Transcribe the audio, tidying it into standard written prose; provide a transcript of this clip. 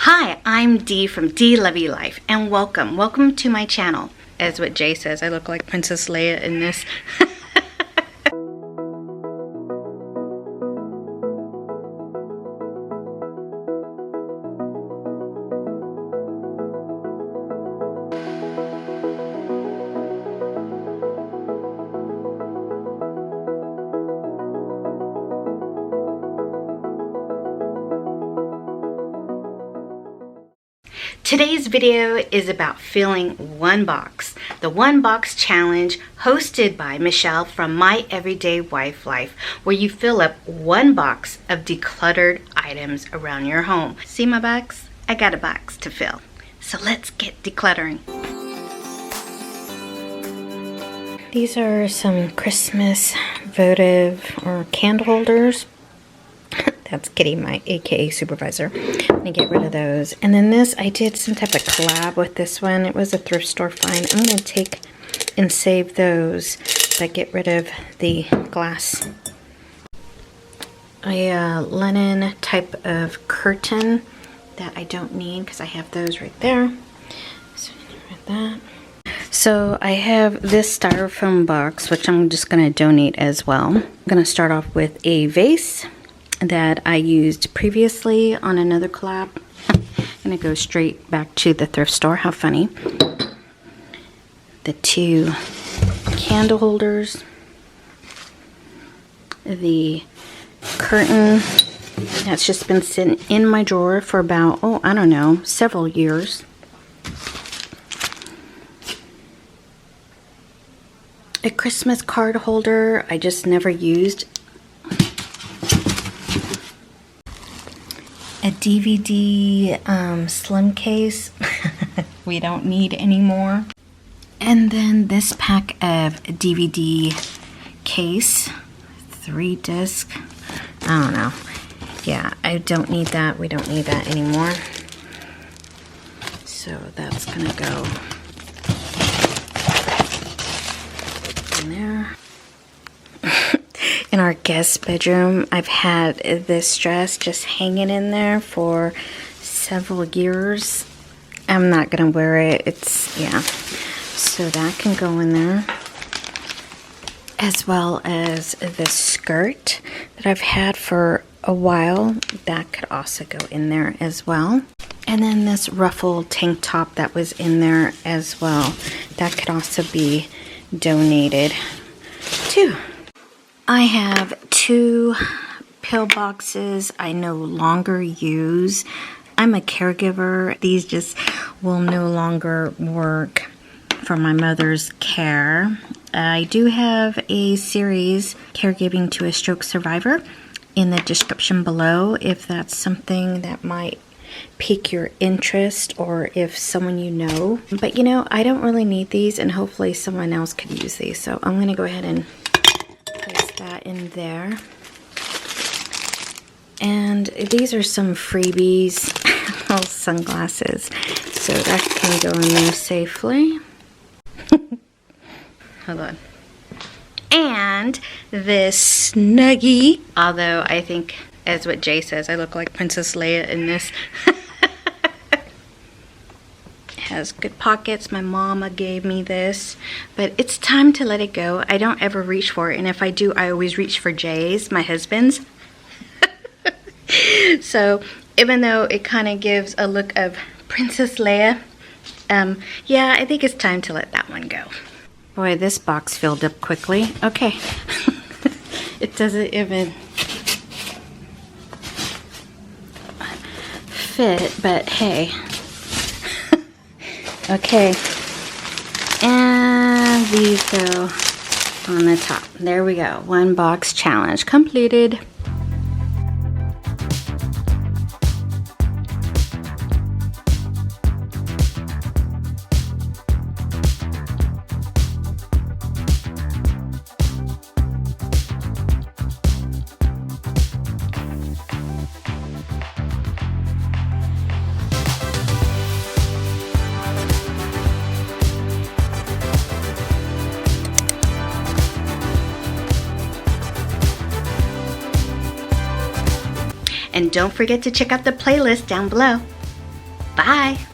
Hi, I'm Dee from Dee Love You Life, and welcome to my channel. As what Jay says, I look like Princess Leia in this. Today's video is about filling one box. The one box challenge hosted by Michelle from MyEveryDayWifeLife, where you fill up one box of decluttered items around your home. See my box? I got a box to fill. So let's get decluttering. These are some Christmas votive or candle holders. That's Kitty, my AKA supervisor. I'm gonna get rid of those. And then this, I did some type of collab with this one. It was a thrift store find. I'm gonna take and save those, but get rid of the glass. A linen type of curtain that I don't need because I have those right there. So get rid of that. So I have this styrofoam box, which I'm just gonna donate as well. I'm gonna start off with a vase that I used previously on another collab. I'm gonna go straight back to the thrift store. How funny. The two candle holders, the curtain that's just been sitting in my drawer for about, oh, I don't know, several years. A Christmas card holder I just never used. A DVD slim case we don't need anymore. And then this pack of DVD case, 3 disc. I don't know. Yeah, I don't need that. We don't need that anymore. So that's gonna go in there. In our guest bedroom, I've had this dress just hanging in there for several years. I'm not gonna wear it. Yeah. So that can go in there. As well as this skirt that I've had for a while. That could also go in there as well. And then this ruffled tank top that was in there as well. That could also be donated too. I have 2 pill boxes I no longer use. I'm a caregiver. These just will no longer work for my mother's care. I do have a series, Caregiving to a Stroke Survivor, in the description below if that's something that might pique your interest or if someone you know. But you know, I don't really need these and hopefully someone else could use these. So I'm gonna go ahead and place that in there. And these are some freebies, little sunglasses, so that can go in there safely. Hold on. And this Snuggie, although I think, as what Jay says, I look like Princess Leia in this. Has good pockets. My mama gave me this, but it's time to let it go. I don't ever reach for it, and if I do, I always reach for Jay's, my husband's. So even though it kind of gives a look of Princess Leia, yeah, I think it's time to let that one go. Boy, this box filled up quickly. Okay. It doesn't even fit, but hey. Okay, and these go on the top. There we go. One box challenge completed. And don't forget to check out the playlist down below. Bye.